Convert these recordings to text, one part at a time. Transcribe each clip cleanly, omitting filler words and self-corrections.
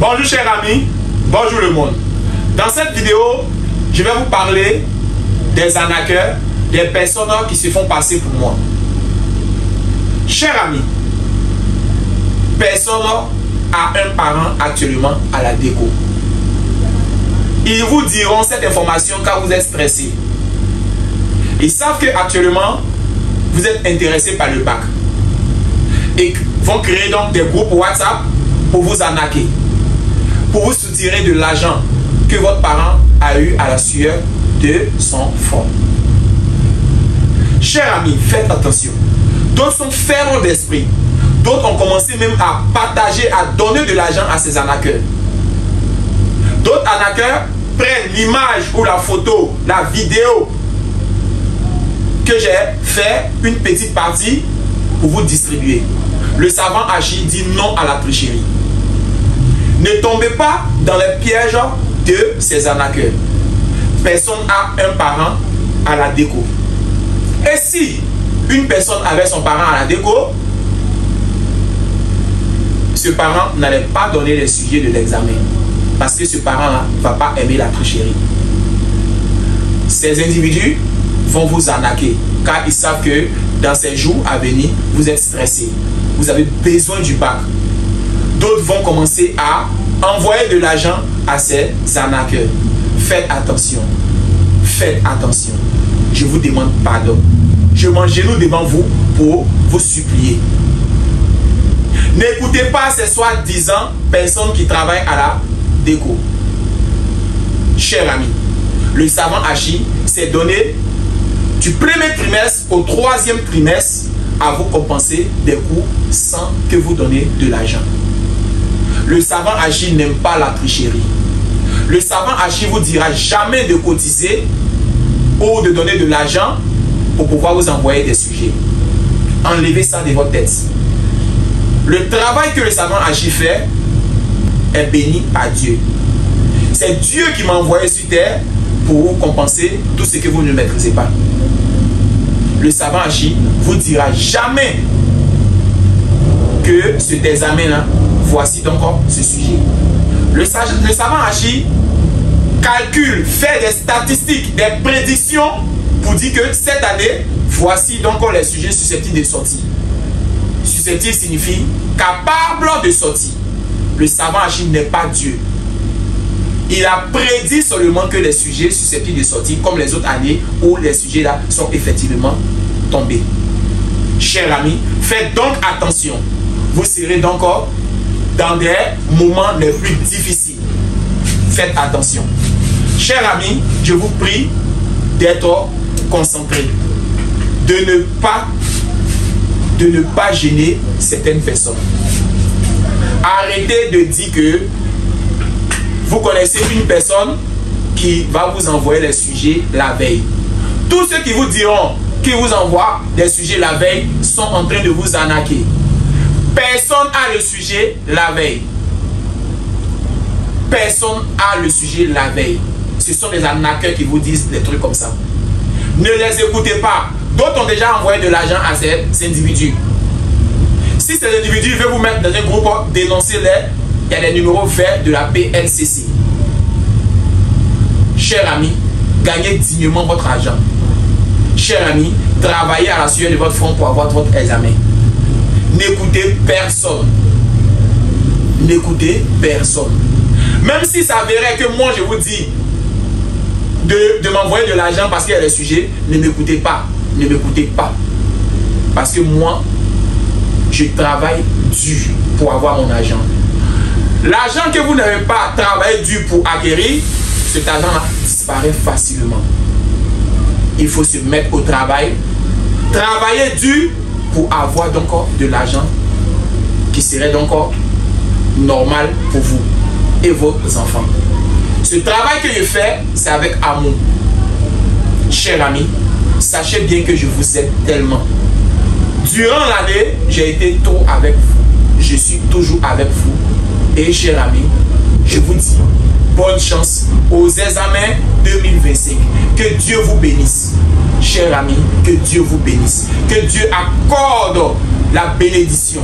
Bonjour chers amis, bonjour le monde. Dans cette vidéo, je vais vous parler des arnaqueurs, des personnes qui se font passer pour moi. Chers amis, personne a un parent actuellement à la déco. Ils vous diront cette information quand vous êtes stressé. Ils savent que actuellement vous êtes intéressé par le bac et vont créer donc des groupes WhatsApp pour vous arnaquer, pour vous soutirer de l'argent que votre parent a eu à la sueur de son front. Chers amis, faites attention. D'autres sont fermes d'esprit. D'autres ont commencé même à partager, à donner de l'argent à ces arnaqueurs. D'autres arnaqueurs prennent l'image ou la photo, la vidéo que j'ai fait une petite partie pour vous distribuer. Le savant agit dit non à la tricherie. Ne tombez pas dans les pièges de ces arnaqueurs. Personne n'a un parent à la déco. Et si une personne avait son parent à la déco, ce parent n'allait pas donner les sujets de l'examen. Parce que ce parent-là ne va pas aimer la tricherie. Ces individus vont vous arnaquer. Car ils savent que dans ces jours à venir, vous êtes stressé. Vous avez besoin du bac. D'autres vont commencer à envoyer de l'argent à ces arnaqueurs. Faites attention. Faites attention. Je vous demande pardon. Je m'agenouille devant vous pour vous supplier. N'écoutez pas ces soi-disant personnes qui travaillent à la déco. Chers amis, le savant agit s'est donné du premier trimestre au troisième trimestre à vous compenser des coûts sans que vous donnez de l'argent. Le savant agit n'aime pas la tricherie. Le savant agit vous dira jamais de cotiser ou de donner de l'argent pour pouvoir vous envoyer des sujets. Enlevez ça de votre tête. Le travail que le savant agit fait est béni par Dieu. C'est Dieu qui m'a envoyé sur terre pour vous compenser tout ce que vous ne maîtrisez pas. Le savant agit vous dira jamais que cet examen-là, voici donc ce sujet. Le savant agit calcule, fait des statistiques, des prédictions pour dire que cette année, voici donc les sujets susceptibles de sortir. Susceptible signifie capable de sortir. Le savant agit n'est pas Dieu. Il a prédit seulement que les sujets susceptibles de sortir, comme les autres années où les sujets là sont effectivement tombés. Chers amis, faites donc attention. Vous serez donc dans des moments les plus difficiles. Faites attention. Chers amis, je vous prie d'être concentrés. De ne pas gêner certaines personnes. Arrêtez de dire que vous connaissez une personne qui va vous envoyer les sujets la veille. Tous ceux qui vous diront qu'ils vous envoient des sujets la veille sont en train de vous arnaquer. Personne n'a le sujet la veille. Personne n'a le sujet la veille. Ce sont les arnaqueurs qui vous disent des trucs comme ça. Ne les écoutez pas. D'autres ont déjà envoyé de l'argent à ces individus. Si ces individus veulent vous mettre dans un groupe, dénoncez-les. Il y a les numéros verts de la PLCC. Chers amis, gagnez dignement votre argent. Chers amis, travaillez à la sueur de votre front pour avoir votre examen. N'écoutez personne. N'écoutez personne. Même si ça verrait que moi je vous dis de m'envoyer de l'argent parce qu'il y a des sujets, ne m'écoutez pas. Ne m'écoutez pas. Parce que moi, je travaille dur pour avoir mon argent. L'argent que vous n'avez pas travaillé dur pour acquérir, cet argent-là disparaît facilement. Il faut se mettre au travail, travailler dur pour avoir donc de l'argent qui serait donc normal pour vous et vos enfants. Ce travail que je fais, c'est avec amour. Chers amis, sachez bien que je vous aime tellement. Durant l'année, j'ai été trop avec vous. Je suis toujours avec vous. Et chers amis, je vous dis bonne chance aux examens 2025. Que Dieu vous bénisse. Chers amis, que Dieu vous bénisse. Que Dieu accorde la bénédiction.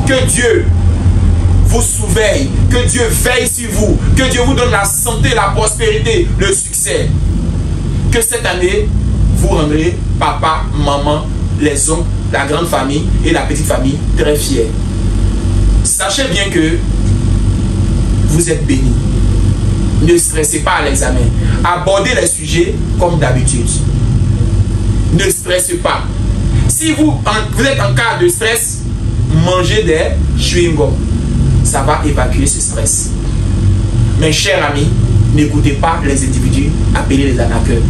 Que Dieu vous surveille, que Dieu veille sur vous, que Dieu vous donne la santé, la prospérité, le succès. Que cette année, vous rendrez papa, maman, les oncles, la grande famille et la petite famille très fiers. Sachez bien que vous êtes bénis. Ne stressez pas à l'examen. Abordez les sujets comme d'habitude. Ne stressez pas. Si vous êtes en cas de stress, mangez des chewing-gums. Ça va évacuer ce stress. Mes chers amis, n'écoutez pas les individus appelés les arnaqueurs.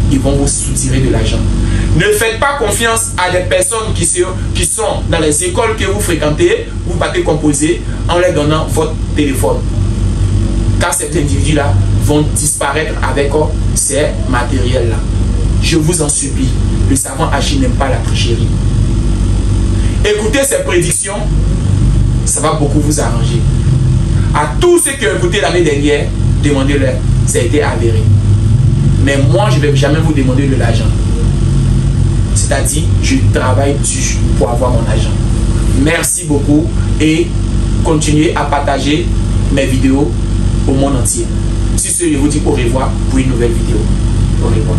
Ils vont vous soutirer de l'argent. Ne faites pas confiance à des personnes qui sont dans les écoles que vous fréquentez, vous battez composer en leur donnant votre téléphone. Car ces individus-là vont disparaître avec ces matériels-là. Je vous en supplie, le savant Achille n'aime pas la tricherie. Écoutez ces prédictions, ça va beaucoup vous arranger. À tous ceux qui ont écouté l'année dernière, demandez-leur, ça a été avéré. Mais moi, je ne vais jamais vous demander de l'argent. C'est-à-dire, je travaille dur pour avoir mon argent. Merci beaucoup et continuez à partager mes vidéos au monde entier. Sur ce, je vous dis au revoir pour une nouvelle vidéo. Au revoir.